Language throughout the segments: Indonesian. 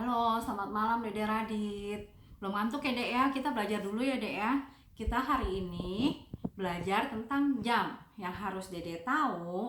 Halo, selamat malam Dede Radit. Belum ngantuk ya Dek ya? Kita belajar dulu ya Dek ya. Kita hari ini belajar tentang jam. Yang harus Dede tahu,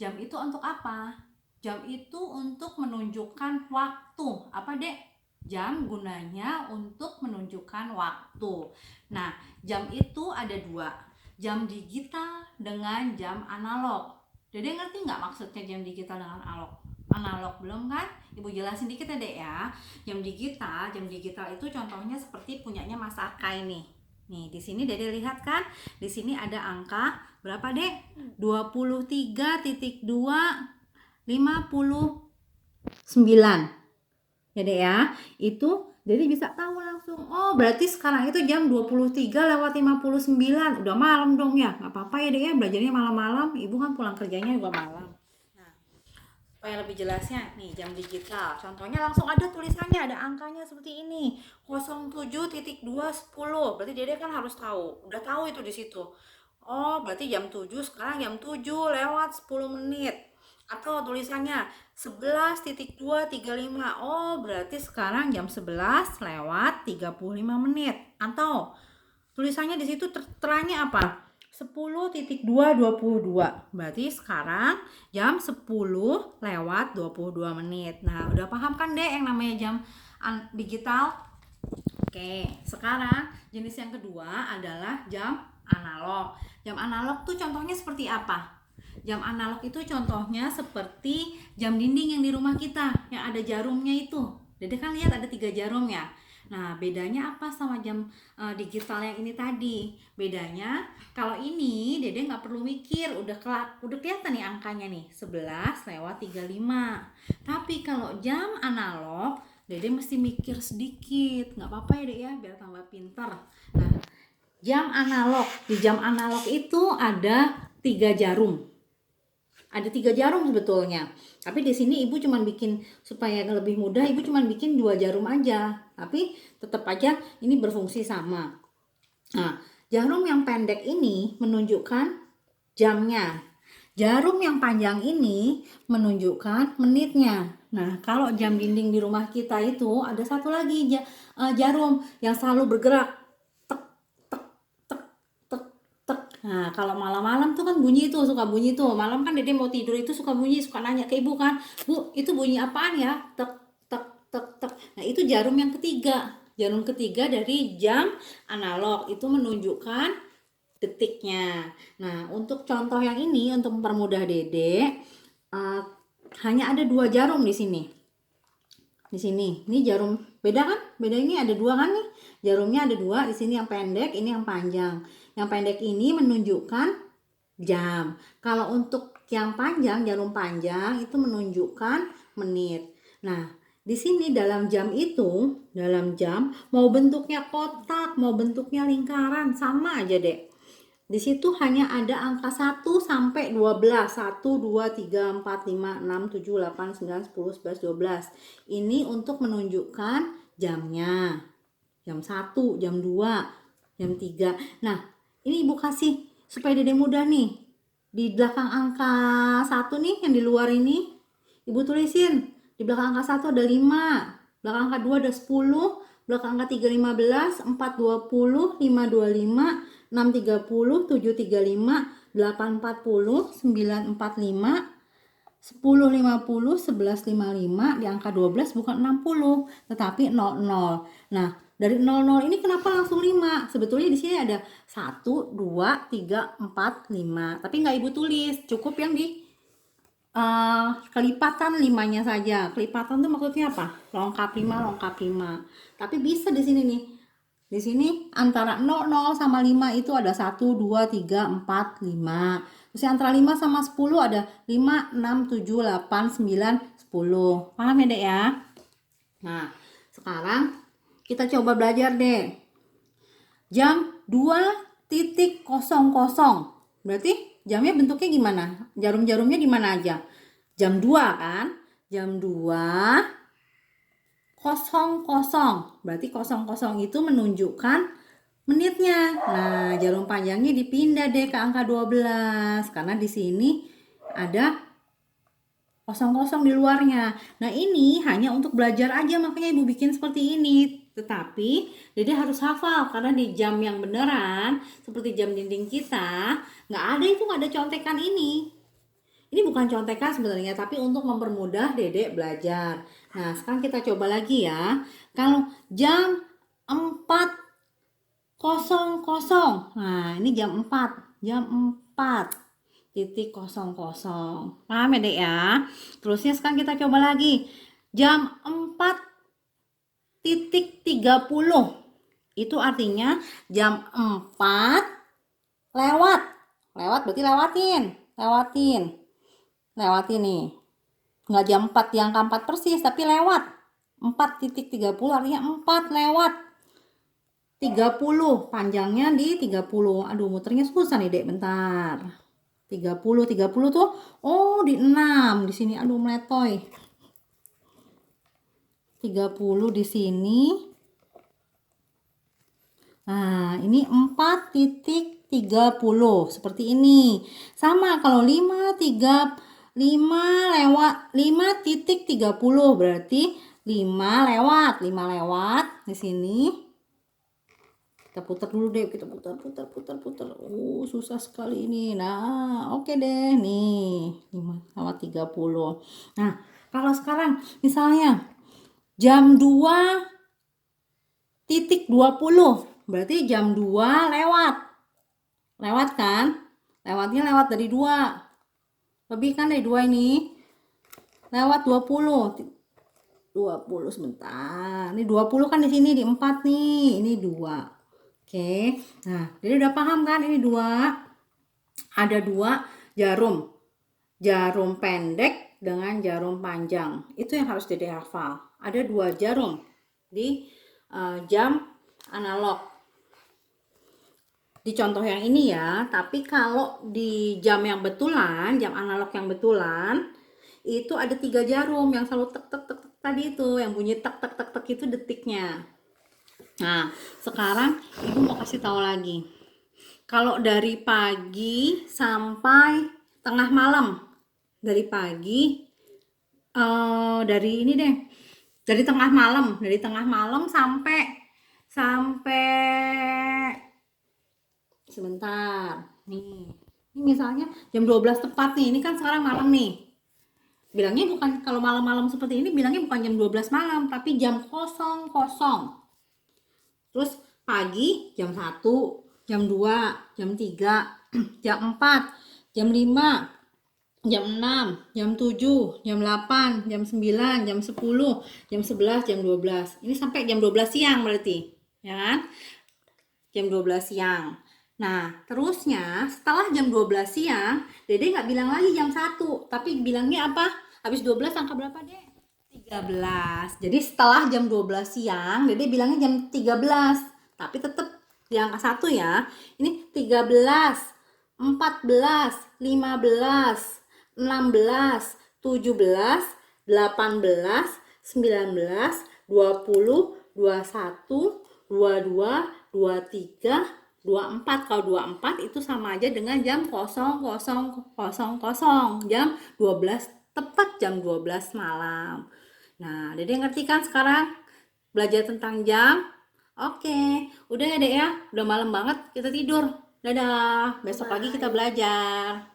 jam itu untuk apa? Jam itu untuk menunjukkan waktu. Apa Dek? Jam gunanya untuk menunjukkan waktu. Nah, jam itu ada dua. Jam digital dengan jam analog. Dede ngerti nggak maksudnya jam digital dengan analog? Analog belum kan? Ibu jelasin dikit ya Dek ya. Jam digital itu contohnya seperti punyanya Mas Akai nih. Nih, di sini Dede lihat kan? Di sini ada angka berapa, Dek? 23,259. Ya, Dek ya. Itu Dede bisa tahu langsung. Oh, berarti sekarang itu jam 23:59. Udah malam dong ya. Nggak apa-apa ya, Dek ya. Belajarnya malam-malam. Ibu kan pulang kerjanya juga malam. Supaya lebih jelasnya nih, jam digital contohnya langsung ada tulisannya, ada angkanya seperti ini 07.210. Berarti Dede kan harus tahu, udah tahu itu di situ. Oh, berarti jam 7 sekarang jam 7 lewat 10 menit. Atau tulisannya 11.235. Oh, berarti sekarang jam 11 lewat 35 menit. Atau tulisannya di situ teranya apa? 10.222. Berarti sekarang jam 10 lewat 22 menit. Nah, udah paham kan Dek yang namanya jam digital? Oke, sekarang jenis yang kedua adalah jam analog. Jam analog tuh contohnya seperti apa? Jam analog itu contohnya seperti jam dinding yang di rumah kita, yang ada jarumnya itu. Dede kan lihat ada 3 jarum ya. Nah, bedanya apa sama jam digital yang ini tadi? Bedanya kalau ini Dede nggak perlu mikir, udah kelihatan nih angkanya nih, 11 lewat 35. Tapi kalau jam analog, Dede mesti mikir sedikit. Nggak apa-apa ya Dek ya, biar tambah pinter. Nah, di jam analog itu ada 3 jarum. Ada 3 jarum sebetulnya. Tapi di sini ibu cuma bikin supaya lebih mudah, ibu cuma bikin 2 jarum aja. Tapi tetap aja ini berfungsi sama. Nah, jarum yang pendek ini menunjukkan jamnya. Jarum yang panjang ini menunjukkan menitnya. Nah, kalau jam dinding di rumah kita itu ada satu lagi jarum yang selalu bergerak. Nah, kalau malam-malam tuh kan bunyi tuh, suka bunyi tuh. Malam kan Dede mau tidur itu suka bunyi, suka nanya ke ibu kan, "Bu, itu bunyi apaan ya?" Tek tek tek tek. Nah, itu jarum yang ketiga. Jarum ketiga dari jam analog itu menunjukkan detiknya. Nah, untuk contoh yang ini untuk mempermudah Dede, hanya ada 2 jarum di sini. Di sini, ini jarum beda kan? Beda, ini ada 2 kan nih? Jarumnya ada 2, di sini yang pendek, ini yang panjang. Yang pendek ini menunjukkan jam. Kalau untuk yang panjang, jarum panjang itu menunjukkan menit. Nah, di sini dalam jam mau bentuknya kotak, mau bentuknya lingkaran, sama aja deh. Di situ hanya ada angka 1 sampai 12. 1, 2, 3, 4, 5, 6, 7, 8, 9, 10, 11, 12. Ini untuk menunjukkan jamnya. Jam 1, jam 2, jam 3. Nah, ini ibu kasih supaya Dede mudah nih. Di belakang angka 1 nih, yang di luar ini, ibu tulisin. Di belakang angka 1 ada 5. Belakang angka 2 ada 10. Belakang angka 3, 15. 4, 20. 5, 25. 6, 30. 7, 35. 8, 40. 9, 45. 10, 50. 11, 55. Di angka 12 bukan 60, tetapi 00. Nah, dari 00 ini kenapa langsung 5? Sebetulnya di sini ada 1, 2, 3, 4, 5. Tapi nggak ibu tulis, cukup yang di kelipatan 5-nya saja. Kelipatan itu maksudnya apa? Lengkap 5, lengkap 5. Tapi bisa di sini nih. Di sini antara 00 sama 5 itu ada 1, 2, 3, 4, 5. Terus antara 5 sama 10 ada 5, 6, 7, 8, 9, 10. Paham ya Dek ya? Nah, sekarang kita coba belajar deh. Jam 2.00. Berarti jamnya bentuknya gimana? Jarum-jarumnya gimana aja? Jam 2 kan? Jam 2.00. Berarti 00 itu menunjukkan menitnya. Nah, jarum panjangnya dipindah deh ke angka 12 karena di sini ada kosong-kosong di luarnya. Nah, ini hanya untuk belajar aja, makanya Ibu bikin seperti ini. Tetapi Dede harus hafal karena di jam yang beneran seperti jam dinding kita nggak ada, itu nggak ada contekan ini. Ini bukan contekan sebenarnya, tapi untuk mempermudah Dede belajar. Nah, sekarang kita coba lagi ya. Kalau jam 4.00. Nah, ini jam 4. Jam 4.00. Paham ya, Dek ya? Terusnya sekarang kita coba lagi. Jam 4.30. Itu artinya jam 4 lewat. Lewat berarti lewatin. Lewatin nih. Nggak jam 4 di angka 4 persis, tapi lewat. 4.30 artinya 4 lewat 30. Panjangnya di 30. Aduh, muternya susah nih, Dek. Bentar. 30 tuh, oh di 6 di sini. Aduh, meletoy. 30 di sini. Nah, ini 4.30 seperti ini. Sama kalau 5 lewat 5.30 berarti 5 lewat di sini. Kita putar dulu deh, kita putar. Susah sekali ini. Nah, oke deh nih, 5 lewat 30. Nah, kalau sekarang misalnya jam 2.20 berarti jam 2 lewat kan, lewatnya lewat dari 2, lebih kan dari 2 ini, lewat 20 sebentar, ini 20 kan di sini di 4 nih, ini 2. Oke, nah jadi udah paham kan, ini 2, ada 2 jarum pendek dengan jarum panjang, itu yang harus Dede hafal. Ada 2 jarum di jam analog di contoh yang ini ya. Tapi kalau di jam yang betulan, jam analog yang betulan, itu ada 3 jarum yang selalu tek tek tek, tek tadi itu, yang bunyi tek tek tek tek itu detiknya. Nah, sekarang Ibu mau kasih tahu lagi. Kalau dari pagi sampai tengah malam, dari pagi dari ini deh, dari tengah malam sampai sebentar nih, ini misalnya jam 12 tepat nih, ini kan sekarang malam nih, bilangnya bukan, kalau malam-malam seperti ini bilangnya bukan jam 12 malam tapi jam 00. Terus pagi jam 1, jam 2, jam 3, jam 4, jam 5, jam 6, jam 7, jam 8, jam 9, jam 10, jam 11, jam 12. Ini sampai jam 12 siang berarti, ya kan? Jam 12 siang. Nah, terusnya setelah jam 12 siang, Dede nggak bilang lagi jam 1, tapi bilangnya apa? Habis 12 angka berapa, Dek? 13. Jadi setelah jam 12 siang, Dede bilangnya jam 13. Tapi tetap di angka 1 ya. Ini 13, 14, 15, 16, 17, 18, 19, 20, 21, 22, 23, 24. Kalau 24 itu sama aja dengan jam 00.00, jam 12, tepat jam 12 malam. Nah, Dede ngerti kan sekarang belajar tentang jam? Oke, udah ya Dek ya, udah malam banget, kita tidur. Dadah, besok pagi kita belajar.